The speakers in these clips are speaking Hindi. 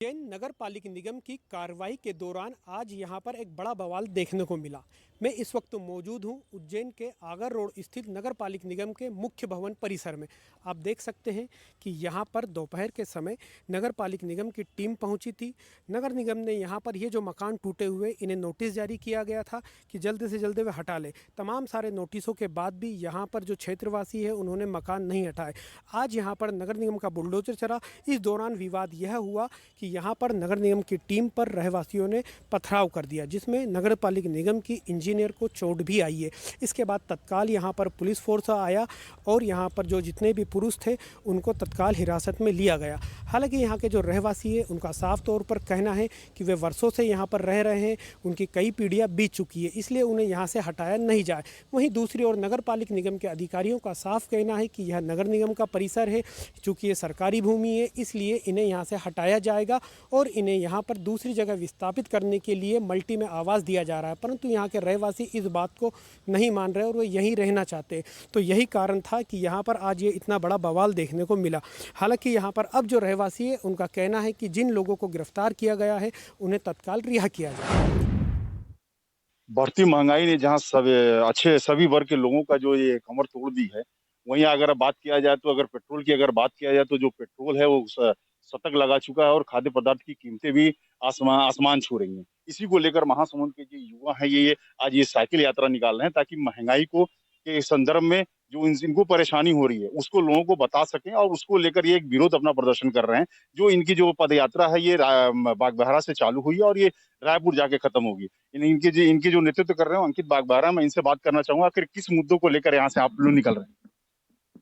उज्जैन नगर पालिक निगम की कार्रवाई के दौरान आज यहां पर एक बड़ा बवाल देखने को मिला। मैं इस वक्त मौजूद हूं उज्जैन के आगर रोड स्थित नगर पालिक निगम के मुख्य भवन परिसर में। आप देख सकते हैं कि यहां पर दोपहर के समय नगर पालिक निगम की टीम पहुंची थी। नगर निगम ने यहां पर ये जो मकान टूटे हुए इन्हें नोटिस जारी किया गया था कि जल्द से जल्द वे हटा ले। तमाम सारे नोटिसों के बाद भी यहाँ पर जो क्षेत्रवासी है उन्होंने मकान नहीं हटाए। आज यहाँ पर नगर निगम का बुलडोजर चला। इस दौरान विवाद यह हुआ कि यहाँ पर नगर निगम की टीम पर रहवासियों ने पथराव कर दिया, जिसमें नगर पालिक निगम की इंजीनियर को चोट भी आई है। इसके बाद तत्काल यहाँ पर पुलिस फोर्स आया और यहाँ पर जो जितने भी पुरुष थे उनको तत्काल हिरासत में लिया गया। हालांकि यहाँ के जो रहवासी है उनका साफ तौर पर कहना है कि वे वर्षों से यहाँ पर रह रहे हैं, उनकी कई पीढ़ियाँ बीत चुकी है, इसलिए उन्हें यहाँ से हटाया नहीं जाए। वहीं दूसरी ओर नगर पालिक निगम के अधिकारियों का साफ कहना है कि यह नगर निगम का परिसर है, चूँकि ये सरकारी भूमि है, इसलिए इन्हें यहाँ से हटाया जाएगा और इन्हें यहाँ पर दूसरी जगह विस्थापित करने के लिए मल्टी में आवास दिया जा रहा है। परंतु यहाँ के रहवासी इस बात को नहीं मान रहे और वो यहीं रहना चाहते हैं। तो यही कारण था कि यहाँ पर आज ये इतना बड़ा बवाल देखने को मिला। हालांकि यहाँ पर अब जो रहवासी है उनका कहना है कि जिन लोगों को गिरफ्तार किया गया है उन्हें तत्काल रिहा किया जाए। बढ़ती महंगाई ने जहाँ सब अच्छे सभी वर्ग के लोगों का जो ये कमर तोड़ दी है, वहीं अगर बात किया जाए तो अगर पेट्रोल की अगर बात किया जाए तो जो पेट्रोल है वो शतक लगा चुका है और खाद्य पदार्थ की कीमतें भी आसमान आसमान छू रही हैं। इसी को लेकर महासमुंद के जो युवा हैं ये आज ये साइकिल यात्रा निकाल रहे हैं ताकि महंगाई को के संदर्भ में जो इनको परेशानी हो रही है उसको लोगों को बता सकें और उसको लेकर ये एक विरोध अपना प्रदर्शन कर रहे हैं। जो इनकी जो पद यात्रा है ये बागबाहरा से चालू हुई है और ये रायपुर जाके खत्म होगी। इनके जो नेतृत्व कर रहे हैं अंकित बागबाहरा, मैं इनसे बात करना चाहूंगा आखिर किस मुद्दों को लेकर यहाँ से आप लोग निकल रहे हैं।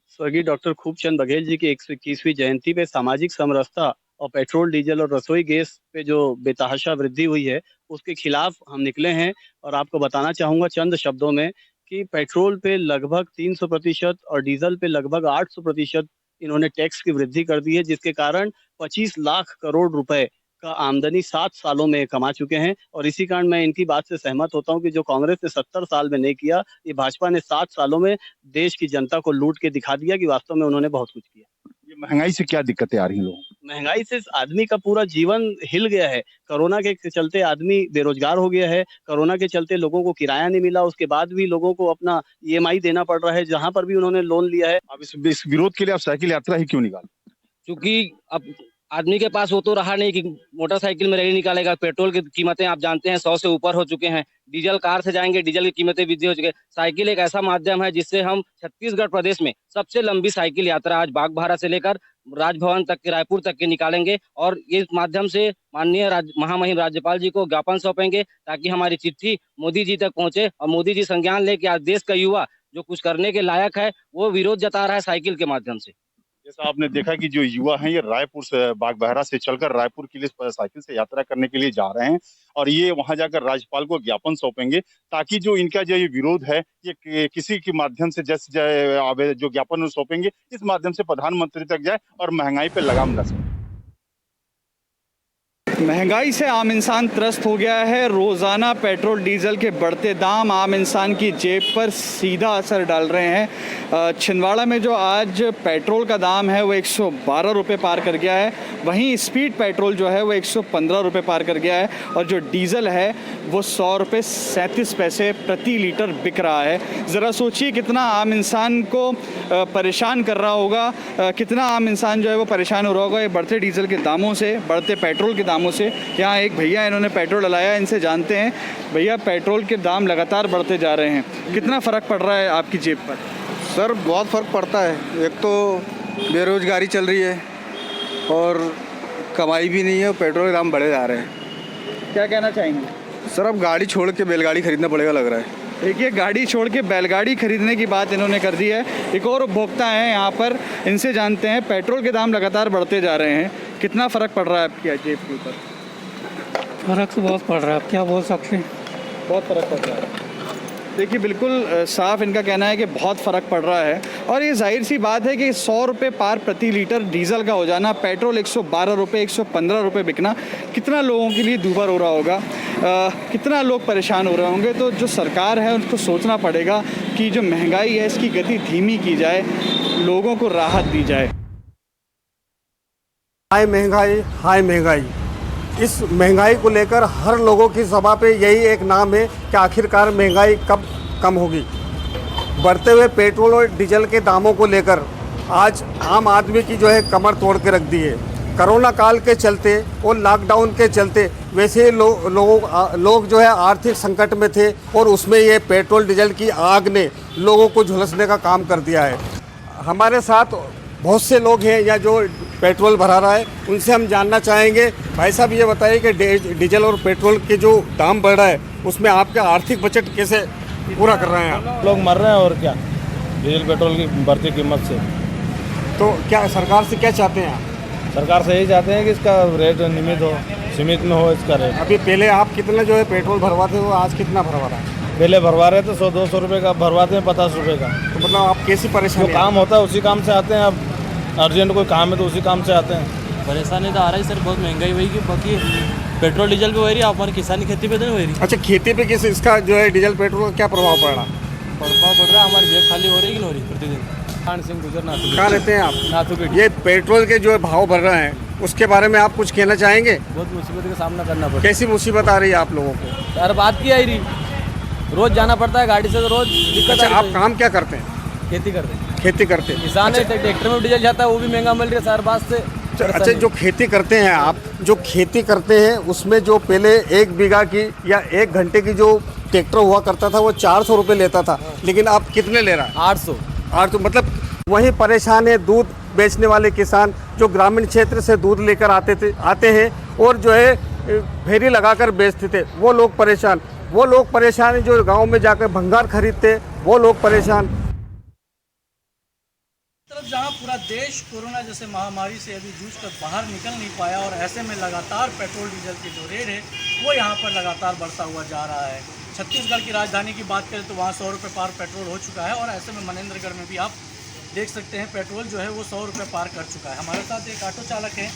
स्वर्गीय डॉक्टर खूबचंद बघेल जी की 121वीं जयंती पे सामाजिक समरसता और पेट्रोल डीजल और रसोई गैस पे जो बेतहाशा वृद्धि हुई है उसके खिलाफ हम निकले हैं। और आपको बताना चाहूंगा चंद शब्दों में कि पेट्रोल पे लगभग 300% और डीजल पे लगभग 800% इन्होंने टैक्स की वृद्धि कर दी है, जिसके कारण 25 लाख करोड़ रुपए का आमदनी 7 सालों में कमा चुके हैं। और इसी कारण मैं इनकी बात से सहमत होता हूं कि जो कांग्रेस ने 70 साल में नहीं किया, ये भाजपा ने 7 सालों में देश की जनता को लूट के दिखा दिया कि वास्तव में उन्होंने बहुत कुछ किया। ये महंगाई से क्या दिक्कतें आ रही हैं लोगों को? महंगाई से आदमी का पूरा जीवन हिल गया है। कोरोना के चलते आदमी बेरोजगार हो गया है। कोरोना के चलते लोगों को किराया नहीं मिला, उसके बाद भी लोगों को अपना ईएमआई देना पड़ रहा है जहां पर भी उन्होंने लोन लिया है। अब इस विरोध के लिए आप साइकिल यात्रा ही क्यों निकाल? क्योंकि अब आदमी के पास वो तो रहा नहीं कि मोटरसाइकिल में रैली निकालेगा। पेट्रोल की कीमतें आप जानते हैं 100 से ऊपर हो चुके हैं। डीजल कार से जाएंगे, डीजल की कीमतें वृद्धि हो चुकी है। साइकिल एक ऐसा माध्यम है जिससे हम छत्तीसगढ़ प्रदेश में सबसे लंबी साइकिल यात्रा आज बागबाहरा से लेकर राजभवन तक के, रायपुर तक के निकालेंगे और इस माध्यम से माननीय महामहिम राज्यपाल जी को ज्ञापन सौंपेंगे ताकि हमारी चिट्ठी मोदी जी तक पहुंचे और मोदी जी संज्ञान ले कि आज देश का युवा जो कुछ करने के लायक है वो विरोध जता रहा है साइकिल के माध्यम से। जैसा आपने देखा कि जो युवा हैं ये रायपुर से बागबाहरा से चलकर रायपुर के लिए साइकिल से यात्रा करने के लिए जा रहे हैं और ये वहां जाकर राज्यपाल को ज्ञापन सौंपेंगे ताकि जो इनका जो ये विरोध है ये किसी के माध्यम से जैसे जो ज्ञापन सौंपेंगे इस माध्यम से प्रधानमंत्री तक जाए और महंगाई पे लगाम लग सके। महंगाई से आम इंसान त्रस्त हो गया है। रोज़ाना पेट्रोल डीजल के बढ़ते दाम आम इंसान की जेब पर सीधा असर डाल रहे हैं। छिंदवाड़ा में जो आज पेट्रोल का दाम है वो 112 रुपये पार कर गया है, वहीं स्पीड पेट्रोल जो है वो 115 रुपये पार कर गया है और जो डीजल है वो 100 रुपये 37 पैसे प्रति लीटर बिक रहा है। ज़रा सोचिए कितना आम इंसान को परेशान कर रहा होगा, कितना आम इंसान जो है वो परेशान हो रहा होगा ये बढ़ते डीजल के दामों से, बढ़ते पेट्रोल के दामों से। यहाँ एक भैया इन्होंने पेट्रोल डलाया, इनसे जानते हैं। भैया, पेट्रोल के दाम लगातार बढ़ते जा रहे हैं, कितना फ़र्क पड़ रहा है आपकी जेब पर? सर बहुत फ़र्क पड़ता है। एक तो बेरोज़गारी चल रही है और कमाई भी नहीं है और पेट्रोल के दाम बढ़े जा रहे हैं। क्या कहना चाहेंगे? सर अब गाड़ी छोड़ के बैलगाड़ी खरीदना पड़ेगा लग रहा है। देखिए, गाड़ी छोड़ के बैलगाड़ी खरीदने की बात इन्होंने कर दी है। एक और उपभोक्ता हैं यहाँ पर, इनसे जानते हैं। पेट्रोल के दाम लगातार बढ़ते जा रहे हैं, कितना फ़र्क पड़ रहा है आपकी जेब के ऊपर? फ़र्क तो बहुत पड़ रहा है, अब क्या बोल सकते हैं, बहुत फ़र्क पड़ रहा है। देखिए, बिल्कुल साफ इनका कहना है कि बहुत फ़र्क पड़ रहा है और ये जाहिर सी बात है कि 100 रुपये पार प्रति लीटर डीजल का हो जाना, पेट्रोल 112 रुपये 115 रुपये बिकना कितना लोगों के लिए दूभर हो रहा होगा, कितना लोग परेशान हो रहे होंगे। तो जो सरकार है उनको सोचना पड़ेगा कि जो महंगाई है इसकी गति धीमी की जाए, लोगों को राहत दी जाए। हाय महंगाई, हाय महंगाई। इस महंगाई को लेकर हर लोगों की सभा पे यही एक नाम है कि आखिरकार महंगाई कब कम होगी। बढ़ते हुए पेट्रोल और डीजल के दामों को लेकर आज आम आदमी की जो है कमर तोड़ के रख दी है। कोरोना काल के चलते और लॉकडाउन के चलते वैसे ही लोग जो है आर्थिक संकट में थे और उसमें ये पेट्रोल डीजल की आग ने लोगों को झुलसने का काम कर दिया है। हमारे साथ बहुत से लोग हैं या जो पेट्रोल भरा रहा है, उनसे हम जानना चाहेंगे। भाई साहब ये बताइए कि डीजल और पेट्रोल के जो दाम बढ़ रहा है उसमें आपका आर्थिक बजट कैसे पूरा कर रहे हैं आप? लोग मर रहे हैं और क्या, डीजल पेट्रोल की बढ़ती कीमत से। तो क्या सरकार से क्या चाहते हैं आप? सरकार से यही चाहते हैं कि इसका रेट सीमित में हो इसका रेट। अभी पहले आप कितना जो है पेट्रोल भरवाते हो, आज कितना भरवा रहा है? पहले भरवा रहे थे 100-200 रुपये का, भरवाते हैं 50 रुपये का। तो मतलब आप कैसी परेशानी? जो काम होता है उसी काम से आते हैं। अब अर्जेंट कोई काम है तो उसी काम से आते हैं। परेशानी तो आ रही है सर, बहुत महंगाई हुई कि बाकी पेट्रोल डीजल पे हो रही है, हमारी किसानी खेती पे तो नहीं हो रही। अच्छा, खेती पे किस इसका जो है डीजल पेट्रोल का क्या प्रभाव पड़ रहा? प्रभाव पड़ रहा है, हमारी जेब खाली हो रही है कि नहीं हो रही प्रतिदिन। खान सिंह गुजर नाथू। कहाँ रहते हैं आप? नाथू। ये पेट्रोल के जो भाव बढ़ रहे हैं उसके बारे में आप कुछ कहना चाहेंगे? बहुत मुसीबत का सामना करना पड़ता है। कैसी मुसीबत आ रही है आप लोगों को? यार बात की आई रही, रोज जाना पड़ता है गाड़ी से, तो रोज दिक्कत। अच्छा, आप काम क्या करते हैं? खेती करते हैं। खेती करते हैं। किसान है, ट्रैक्टर में डीजल जाता है, वो भी महंगा मिल रहा है सर बात से। अच्छा, जो खेती करते हैं आप, जो खेती करते हैं उसमें जो पहले 1 बीघा की या 1 घंटे की जो ट्रैक्टर हुआ करता था वो 400 रुपये लेता था, लेकिन आप कितने ले रहा है? 800। मतलब वही परेशान है दूध बेचने वाले किसान जो ग्रामीण क्षेत्र से दूध लेकर आते हैं और जो है फेरी लगाकर बेचते थे, वो लोग परेशान। वो लोग परेशान हैं जो गांव में जाकर भंगार खरीदते, वो लोग परेशान। तरफ जहां पूरा देश कोरोना जैसे महामारी से अभी जूझकर बाहर निकल नहीं पाया और ऐसे में लगातार पेट्रोल डीजल के जो रेट है वो यहां पर लगातार बढ़ता हुआ जा रहा है। छत्तीसगढ़ की राजधानी की बात करें तो वहां 100 रुपये पार पेट्रोल हो चुका है और ऐसे में मनेंद्रगढ़ में भी आप देख सकते हैं पेट्रोल जो है वो 100 रुपये पार कर चुका है। हमारे साथ एक ऑटो चालक है,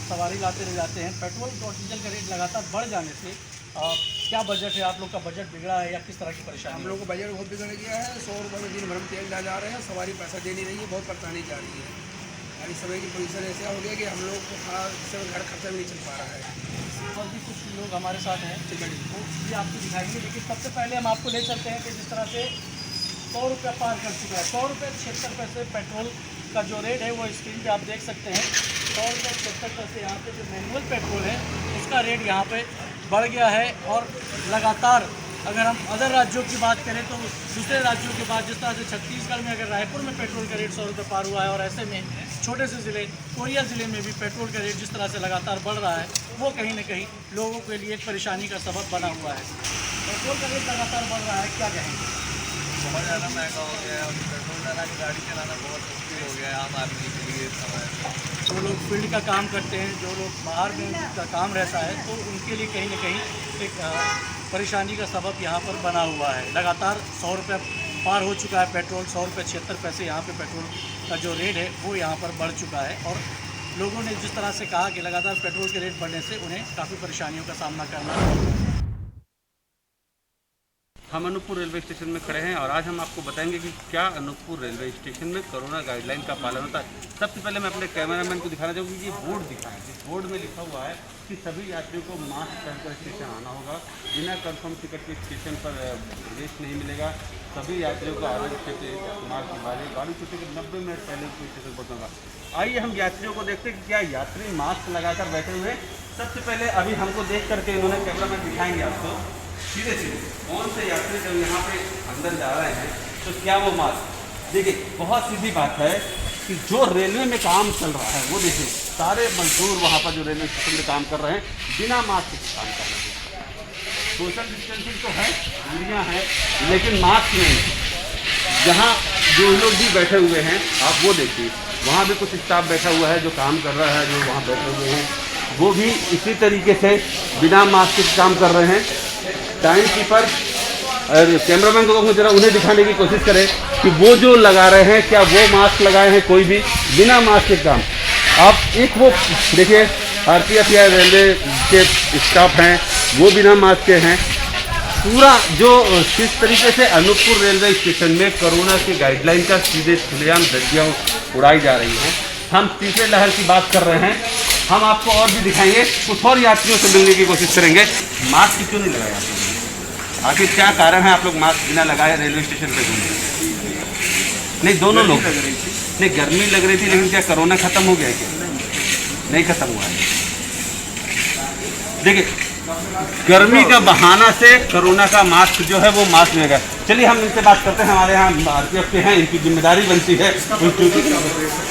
सवारी लाते ले जाते हैं। पेट्रोल और डीजल का रेट लगातार बढ़ जाने से क्या बजट है, आप लोग का बजट बिगड़ा है या किस तरह की परेशानी? हम लोग का बजट बहुत बिगड़ गया है। 100 रुपये में दिन भर में तेल डाल जा रहे हैं, सवारी पैसा दे नहीं रही है, बहुत परेशानी जा रही है। यानी समय की पोजीशन ऐसा हो गया कि हम लोग को घर खर्चा भी नहीं चल पा रहा है। और भी कुछ लोग हमारे साथ हैं, वो भी आपको दिखाएंगे, लेकिन सबसे पहले हम आपको ले चलते हैं कि जिस तरह से 100 रुपये पार कर चुका है। 100 रुपये 76 पैसे पेट्रोल का जो रेट है वो स्क्रीन पे आप देख सकते हैं। 100 रुपये 76 पैसे यहाँ पे जो मैनुअल पेट्रोल है उसका रेट यहाँ पे बढ़ गया है। और लगातार अगर हम अदर राज्यों की बात करें तो दूसरे राज्यों के बाद जिस तरह से छत्तीसगढ़ में अगर रायपुर में पेट्रोल का रेट 100 रुपये पार हुआ है और ऐसे में छोटे से ज़िले कोरिया ज़िले में भी पेट्रोल का रेट जिस तरह से लगातार बढ़ रहा है वो कहीं ना कहीं लोगों के लिए एक परेशानी का सबब बना हुआ है। पेट्रोल का रेट लगातार बढ़ रहा है, क्या कहेंगे? बहुत ज़्यादा महंगा हो गया है और पेट्रोल डाला के गाड़ी चलाना बहुत मुश्किल हो गया है आम आदमी के लिए। जो लोग फील्ड का काम करते हैं, जो लोग बाहर में का काम रहता है, तो उनके लिए कहीं ना कहीं एक परेशानी का सबब यहाँ पर बना हुआ है। लगातार 100 रुपये पार हो चुका है पेट्रोल। 100 रुपये 76 पैसे यहाँ पे पेट्रोल का जो रेट है वो यहाँ पर बढ़ चुका है। और लोगों ने जिस तरह से कहा कि लगातार पेट्रोल के रेट बढ़ने से उन्हें काफ़ी परेशानियों का सामना करना पड़ रहा है। हम अनूपपुर रेलवे स्टेशन में खड़े हैं और आज हम आपको बताएंगे कि क्या अनूपपुर रेलवे स्टेशन में कोरोना गाइडलाइन का पालन होता है। सबसे पहले मैं अपने कैमरामैन को दिखाना चाहूँगी कि ये बोर्ड दिखाएं। इस बोर्ड में लिखा हुआ है कि सभी यात्रियों को मास्क पहनकर स्टेशन आना होगा। बिना कंफर्म टिकट के स्टेशन पर प्रवेश नहीं मिलेगा। सभी यात्रियों को आरोग्य क्षेत्र इस्तेमाल की गाड़ी छूटने के 90 मिनट पहले स्टेशन पहुँचना होगा। आइए हम यात्रियों को देखते हैं कि क्या यात्री मास्क लगाकर बैठे हुए। सबसे पहले अभी हमको देख करके इन्होंने कैमरामैन दिखाएंगे आपको सीधे कौन से यात्री जब यहाँ पे अंदर जा रहे हैं तो क्या वो मास्क। देखिए बहुत सीधी बात है कि जो रेलवे में काम चल रहा है वो देखिए सारे मजदूर वहाँ पर जो रेलवे स्टेशन में काम कर रहे हैं बिना मास्क के काम कर रहे हैं। सोशल डिस्टेंसिंग तो है, दूरियाँ हैं, लेकिन मास्क नहीं। यहाँ जो लोग भी बैठे हुए हैं आप वो देखिए, वहाँ भी कुछ स्टाफ बैठा हुआ है जो काम कर रहा है, जो वहाँ बैठे हुए हैं वो भी इसी तरीके से बिना मास्क के काम कर रहे हैं। टाइम कीपर और कैमरामैन को कहूँ जरा उन्हें दिखाने की कोशिश करें कि वो जो लगा रहे हैं क्या वो मास्क लगाए हैं, कोई भी बिना मास्क के काम। आप एक वो देखिए आरपीएफ या रेलवे के स्टाफ हैं वो बिना मास्क के हैं। पूरा जो किस तरीके से अनूपपुर रेलवे स्टेशन में कोरोना की गाइडलाइन का सीधे खुलेआम धज्जियाँ उड़ाई जा रही हैं। हम तीसरे लहर की बात कर रहे हैं। हम आपको और भी दिखाएंगे, कुछ और यात्रियों से मिलने की कोशिश करेंगे। मास्क क्यों नहीं लगाया आप लोगों ने? आखिर क्या कारण है आप लोग मास्क बिना लगाए रेलवे स्टेशन पे घूम? नहीं, दोनों लोग नहीं, गर्मी लग रही थी, लेकिन क्या कोरोना खत्म हो गया क्या? नहीं खत्म हुआ है। देखिए, गर्मी का बहाना से कोरोना का मास्क जो है वो मास्क लेगा। चलिए हम इनसे बात करते हैं, हमारे यहाँ आरपीएफ के हैं, इनकी जिम्मेदारी बनती है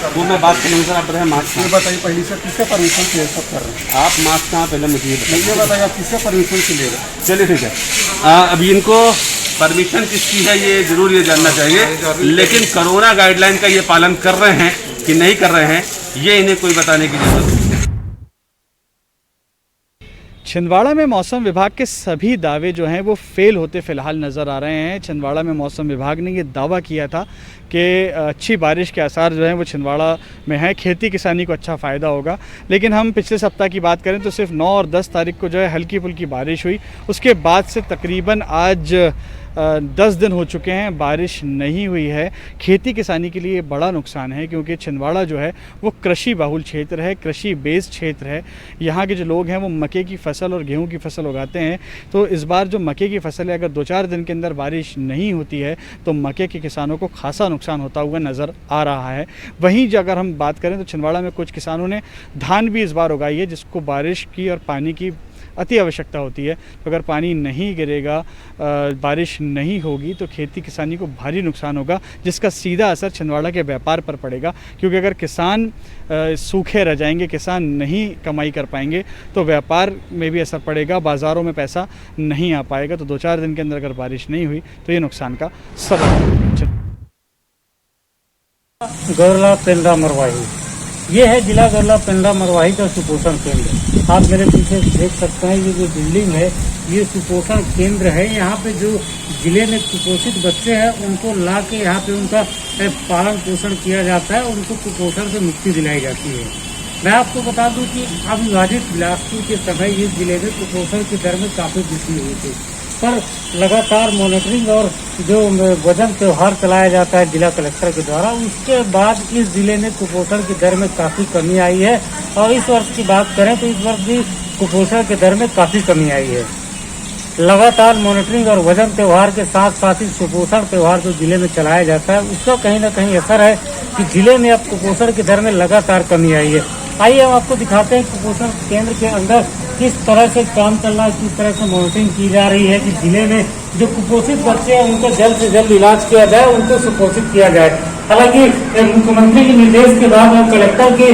वो मैं बात करूँगा। सर आप बताएं मास्क बताइए पहले से किससे परमिशन से सब कर रहे हैं? आप मास्क कहाँ पहले मुझे ये बताइए आप किससे परमिशन से ले रहे हैं? चलिए ठीक है। अभी इनको परमिशन किसकी है ये जरूर ये जानना चाहिए, लेकिन कोरोना गाइडलाइन का ये पालन कर रहे हैं कि नहीं कर रहे हैं ये इन्हें कोई बताने की जरूरत नहीं। छिंदवाड़ा में मौसम विभाग के सभी दावे जो हैं वो फेल होते फिलहाल नज़र आ रहे हैं। छिंदवाड़ा में मौसम विभाग ने ये दावा किया था कि अच्छी बारिश के आसार जो हैं वो छिंदवाड़ा में हैं, खेती किसानी को अच्छा फ़ायदा होगा। लेकिन हम पिछले सप्ताह की बात करें तो सिर्फ 9 और 10 तारीख को जो है हल्की फुल्की बारिश हुई। उसके बाद से तकरीबन आज 10 दिन हो चुके हैं, बारिश नहीं हुई है। खेती किसानी के लिए बड़ा नुकसान है, क्योंकि छिंदवाड़ा जो है वो कृषि बहुल क्षेत्र है, कृषि बेस्ड क्षेत्र है। यहाँ के जो लोग हैं वो मक्के की फसल और गेहूं की फसल उगाते हैं। तो इस बार जो मक्के की फसल है, अगर 2-4 दिन के अंदर बारिश नहीं होती है तो मक्के के किसानों को खासा नुकसान होता हुआ नज़र आ रहा है। वहीं जो अगर हम बात करें तो छिंदवाड़ा में कुछ किसानों ने धान भी इस बार उगाई है, जिसको बारिश की और पानी की अति आवश्यकता होती है। तो अगर पानी नहीं गिरेगा, बारिश नहीं होगी तो खेती किसानी को भारी नुकसान होगा, जिसका सीधा असर छिंदवाड़ा के व्यापार पर पड़ेगा। क्योंकि अगर किसान सूखे रह जाएंगे, किसान नहीं कमाई कर पाएंगे तो व्यापार में भी असर पड़ेगा, बाज़ारों में पैसा नहीं आ पाएगा। तो 2-4 दिन के अंदर अगर बारिश नहीं हुई तो ये नुकसान का सबब। गौरला पेंड्रा मरवाही, ये है जिला गौरला पेंड्रा मरवाही का सुपोषण केंद्र। आप मेरे पीछे देख सकते हैं, ये जो बिल्डिंग है ये सुपोषण केंद्र है। यहाँ पे जो जिले में कुपोषित बच्चे हैं उनको ला के यहाँ पे उनका पालन पोषण किया जाता है, उनको कुपोषण से मुक्ति दिलाई जाती है। मैं आपको बता दूं कि अविभाजित बिलासपुर के समय इस जिले में कुपोषण की दर में काफ़ी वृद्धि हुई थी, पर लगातार मॉनिटरिंग और जो वजन त्यौहार चलाया जाता है जिला कलेक्टर के द्वारा, उसके बाद इस जिले में कुपोषण की दर में काफ़ी कमी आई है। और इस वर्ष की बात करें तो इस वर्ष भी कुपोषण की दर में काफ़ी कमी आई है। लगातार मॉनिटरिंग और वजन त्यौहार के साथ साथ ही सुपोषण त्यौहार जो जिले में चलाया जाता है उसका कहीं ना कहीं असर है कि जिले में अब कुपोषण की दर में लगातार कमी आई है। आइए हम आपको दिखाते हैं कुपोषण केंद्र के अंदर किस तरह से काम चल रहा है, किस तरह से मॉनिटरिंग की जा रही है कि जिले में जो कुपोषित बच्चे हैं उनका जल्द से जल्द इलाज किया जाए, उनको सुपोषित किया जाए। हालांकि मुख्यमंत्री के निर्देश के बाद और कलेक्टर के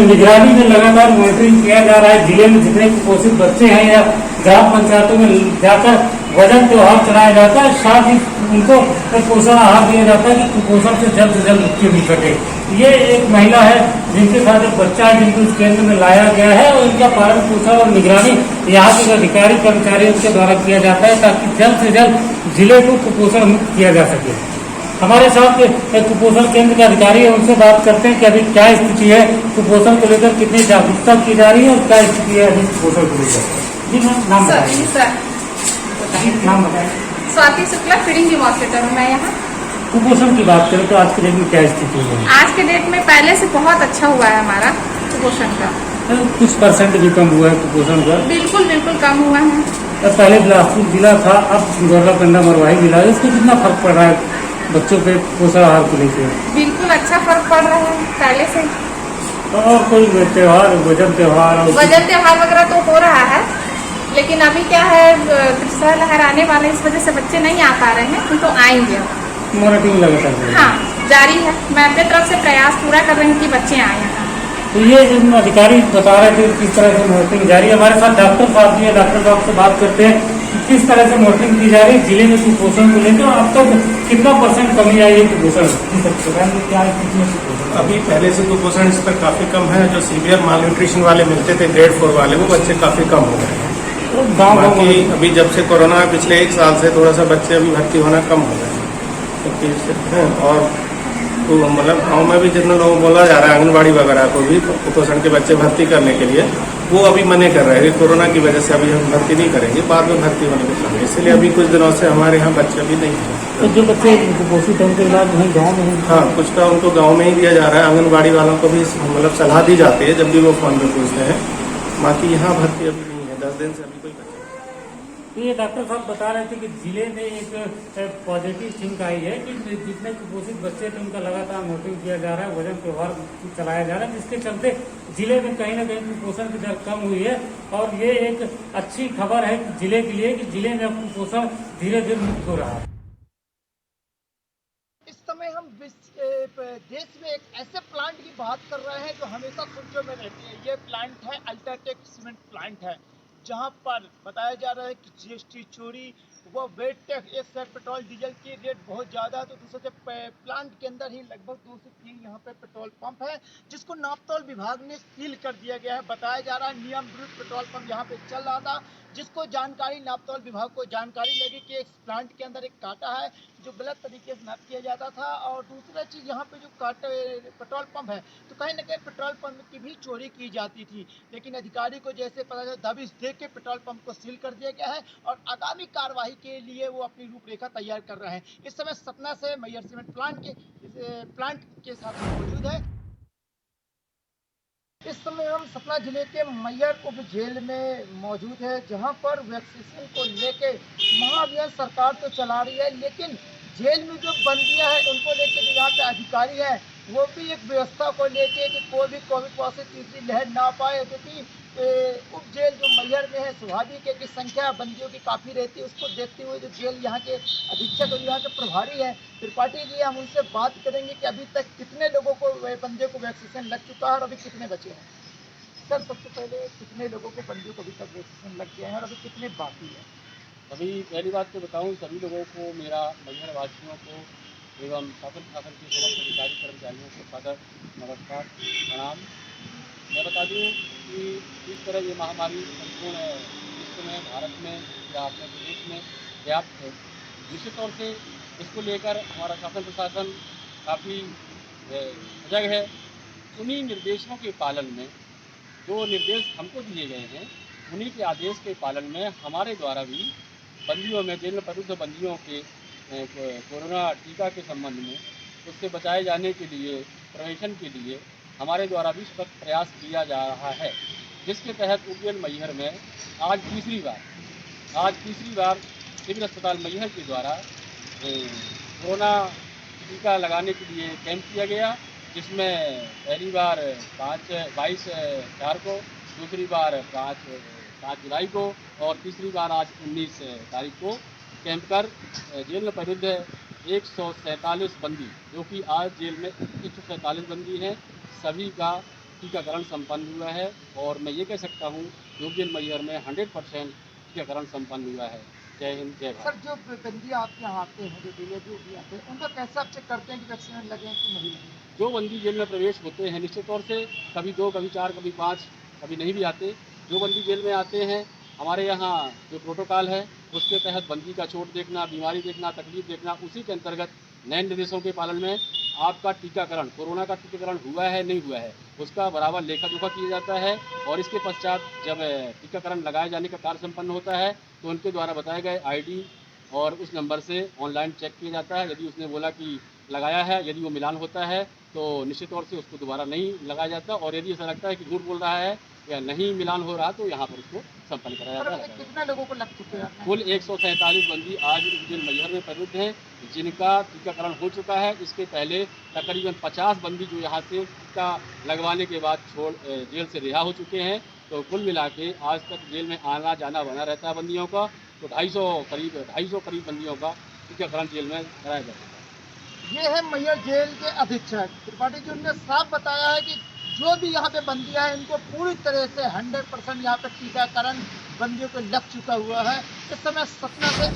निगरानी में लगातार मॉनिटरिंग किया जा रहा है। जिले में जितने कुपोषित बच्चे हैं या ग्राम पंचायतों में जाकर वजन त्यौहार चलाया जाता है, साथ ही उनको पोषण आहार दिया जाता है कि कुपोषण से जल्द मुक्ति मिल सके। ये एक महिला है जिनके साथ एक बच्चा है जिनको इस केंद्र में लाया गया है और इनका पालन पोषण और निगरानी यहाँ के अधिकारी कर्मचारियों के द्वारा किया जाता है ताकि जल्द से जल्द जिले को कुपोषण मुक्त किया जा सके। हमारे साथ एक कुपोषण केंद्र के अधिकारी है, उनसे बात करते हैं कि अभी क्या स्थिति है, कुपोषण को लेकर कितनी जागरूकता की जा रही है और क्या स्थिति है अभी कुपोषण को लेकर। जी मैम, नाम नाम बताएं। स्वाति शुक्ला, फीडिंग डेमोन्स्ट्रेटर हूँ मैं यहाँ। कुपोषण की बात करें तो आज के डेट में क्या स्थिति है? आज के डेट में पहले से बहुत अच्छा हुआ है हमारा कुपोषण का। कुछ परसेंट भी कम हुआ है कुपोषण का? बिल्कुल कम हुआ है। पहले बिलासपुर जिला था, अब गौरला पेंड्रा मरवाही जिला है, इसमें कितना फर्क पड़ रहा है बच्चों पे पोषण आहार को लेकर? बिल्कुल अच्छा फर्क पड़ रहा है पहले से। और कोई त्योहार, वजन त्यौहार वगैरह तो हो रहा है, लेकिन अभी क्या है तीसरा लहर आने वाले, इस वजह से बच्चे नहीं आ पा रहे हैं, तो आएंगे। मॉनिटरिंग लगातार हाँ जारी है, मैं अपने तरफ से प्रयास पूरा कर रही हूँ कि बच्चे आए यहाँ। तो ये अधिकारी बता रहे थे किस तरह से मॉनिटरिंग जारी है। हमारे साथ डॉक्टर साहब भी है, डॉक्टर साहब से बात करते हैं कि किस तरह से मॉनिटरिंग की जा रही है जिले में कुपोषण को लेकर। अब तक कितना परसेंट कमी आई है कुपोषण? क्या अभी पहले से कुपोषण इस पर काफी कम है। जो सीवियर मालन्यूट्रिशन वाले मिलते थे ग्रेड 4 वाले, वो बच्चे काफी कम हो गए हैं। बाकी अभी जब से कोरोना पिछले 1 साल से थोड़ा सा बच्चे अभी भर्ती होना कम हो गए हैं। और तो मतलब गाँव में भी जितने लोगों को बोला जा रहा है आंगनबाड़ी वगैरह को भी कुपोषण के बच्चे भर्ती करने के लिए, वो अभी मने कर रहे हैं कि कोरोना की वजह से अभी हम भर्ती नहीं करेंगे, बाद में भर्ती होने को करेंगे, इसलिए अभी कुछ दिनों से हमारे यहाँ बच्चे भी नहीं हैं। तो जो बच्चे कुपोषित हैं उनके इलाज वहीं गाँव में है? हाँ, कुछ का उनको गाँव में ही दिया जा रहा है। आंगनबाड़ी वालों को भी मतलब सलाह दी जाती है जब भी वो फोन पे पूछते हैं। बाकी यहाँ भर्ती अभी नहीं है, 10 दिन से अभी कोई बच्चा। तो ये डॉक्टर साहब बता रहे थे कि जिले में एक पॉजिटिव थिंक आई है कि जितने कुपोषित बच्चे थे उनका लगातार नोटिंग किया जा रहा है, वजन त्योहार चलाया जा रहा है, जिसके चलते जिले में कहीं ना कहीं कुपोषण की दर कम हुई है। और ये एक अच्छी खबर है जिले के लिए कि जिले में अब कुपोषण धीरे धीरे मुक्त हो रहा है। इस समय हम देश में एक ऐसे प्लांट की बात कर रहे हैं जो हमेशा सुर्खियों में रहती है। ये प्लांट है अल्ट्राटेक सीमेंट प्लांट है, जहां पर बताया जा रहा है कि जीएसटी चोरी व वेट टैक्स, एक साइड पेट्रोल डीजल की रेट बहुत ज़्यादा है, तो दूसरे प्लांट के अंदर ही लगभग 2 से 3 यहाँ पे पेट्रोल पंप है, जिसको नापतोल विभाग ने सील कर दिया गया है। बताया जा रहा है नियम विरुद्ध पेट्रोल पंप यहाँ पे चल रहा था, जिसको जानकारी नापतोल विभाग को जानकारी लगी कि इस प्लांट के अंदर एक कांटा है जो गलत तरीके से नाप किया जाता था। और दूसरा चीज़ यहाँ पे जो पेट्रोल पंप है, तो कहीं ना कहीं पेट्रोल पंप की भी चोरी की जाती थी, लेकिन अधिकारी को जैसे पता चला दबिश दे के पेट्रोल पंप को सील कर दिया गया है और आगामी कार्रवाई के लिए वो अपनी रूपरेखा तैयार कर रहे हैं। इस समय सतना से मैयर सीमेंट प्लांट के साथ मौजूद है। इस समय हम सतना जिले के मैयर उप जेल में मौजूद है, जहां पर वैक्सीनेशन को लेके महाअभियान सरकार तो चला रही है, लेकिन जेल में जो बंदियां हैं उनको लेके जो यहाँ पे अधिकारी है वो भी एक व्यवस्था को लेके कि कोई भी कोविड पॉजिटिव तीसरी लहर ना पाए, क्योंकि उप जेल जो मैयर में है स्वाभाविक है कि संख्या बंदियों की काफ़ी रहती है। उसको देखते हुए जो जेल यहाँ के अधीक्षक और यहाँ के प्रभारी हैं त्रिपाठी जी, हम उनसे बात करेंगे कि अभी तक कितने लोगों को बंदियों को वैक्सीनेशन लग चुका है और अभी कितने बचे हैं। सर, सबसे पहले कितने लोगों को बंदियों को अभी तक वैक्सीनेशन लग गया है और अभी कितने बाकी है? अभी पहली बात तो बताऊं, सभी लोगों को, मेरा मैहर वासियों को एवं शासन प्रशासन के समस्त अधिकारी कर्मचारियों को सादर नमस्कार प्रणाम। मैं बता दूं कि इस तरह ये महामारी संपूर्ण विश्व में, भारत में या अपने प्रदेश में व्याप्त है, निश्चित तौर से इसको लेकर हमारा शासन प्रशासन काफ़ी सजग है। उन्हीं निर्देशों के पालन में, जो निर्देश हमको दिए गए हैं, उन्हीं के आदेश के पालन में हमारे द्वारा भी बंदियों में, जेल में प्रयुक्त बंदियों के कोरोना टीका के संबंध में, उससे बचाए जाने के लिए, प्रिवेंशन के लिए हमारे द्वारा भी सख्त प्रयास किया जा रहा है, जिसके तहत उपजेल मैहर में आज तीसरी बार सिविल अस्पताल मैहर के द्वारा कोरोना टीका लगाने के लिए कैंप किया गया, जिसमें पहली बार 22/4 को, दूसरी बार 5 जुलाई को और तीसरी बार आज 19 तारीख को कैंप कर जेल में प्रयुक्त 147 बंदी, जो कि आज जेल में 147 बंदी हैं, सभी का टीकाकरण संपन्न हुआ है। और मैं ये कह सकता हूँ कि जेल मैहर में 100% टीकाकरण संपन्न हुआ है। जय हिंद, जय भारत। सर, जो बंदी आपके यहाँ आते हैं, जो भी आते हैं, उनका कैसे आप चेक करते हैं कि वैक्सीन लगे हैं कि नहीं लगे? जो बंदी जेल में प्रवेश होते हैं, निश्चित तौर से कभी 2, कभी 4, कभी 5, कभी नहीं भी आते, जो बंदी जेल में आते हैं, हमारे यहाँ जो प्रोटोकॉल है उसके तहत बंदी का चोट देखना, बीमारी देखना, तकलीफ देखना, उसी के अंतर्गत नए निर्देशों के पालन में आपका टीकाकरण, कोरोना का टीकाकरण हुआ है नहीं हुआ है, उसका बराबर लेखा जोखा किया जाता है। और इसके पश्चात जब टीकाकरण लगाए जाने का कार्य संपन्न होता है तो उनके द्वारा बताए गए आईडी और उस नंबर से ऑनलाइन चेक किया जाता है। यदि उसने बोला कि लगाया है, यदि वो मिलान होता है तो निश्चित तौर से उसको दोबारा नहीं लगाया जाता, और यदि ऐसा लगता है कि झूठ बोल रहा है या नहीं मिलान हो रहा तो यहाँ पर उसको संपन्न कराया जाता है। कितने लोगों को लग चुके हैं? कुल 147 बंदी आज जेल मैहर में प्रयुक्त हैं, जिनका टीकाकरण हो चुका है। इसके पहले तकरीबन 50 बंदी जो यहाँ से टीका लगवाने के बाद जेल से रिहा हो चुके हैं। तो कुल मिला के आज तक जेल में आना जाना बना रहता है बंदियों का, तो 250 करीब बंदियों का टीकाकरण जेल में कराया जाता है। ये है मैहर जेल के अधीक्षक त्रिपाठी जी, उन्होंने साफ बताया है कि जो भी यहाँ पे बंदियां हैं इनको पूरी तरह से 100% यहाँ पे टीकाकरण बंदियों को लग चुका हुआ है। इस समय सतना से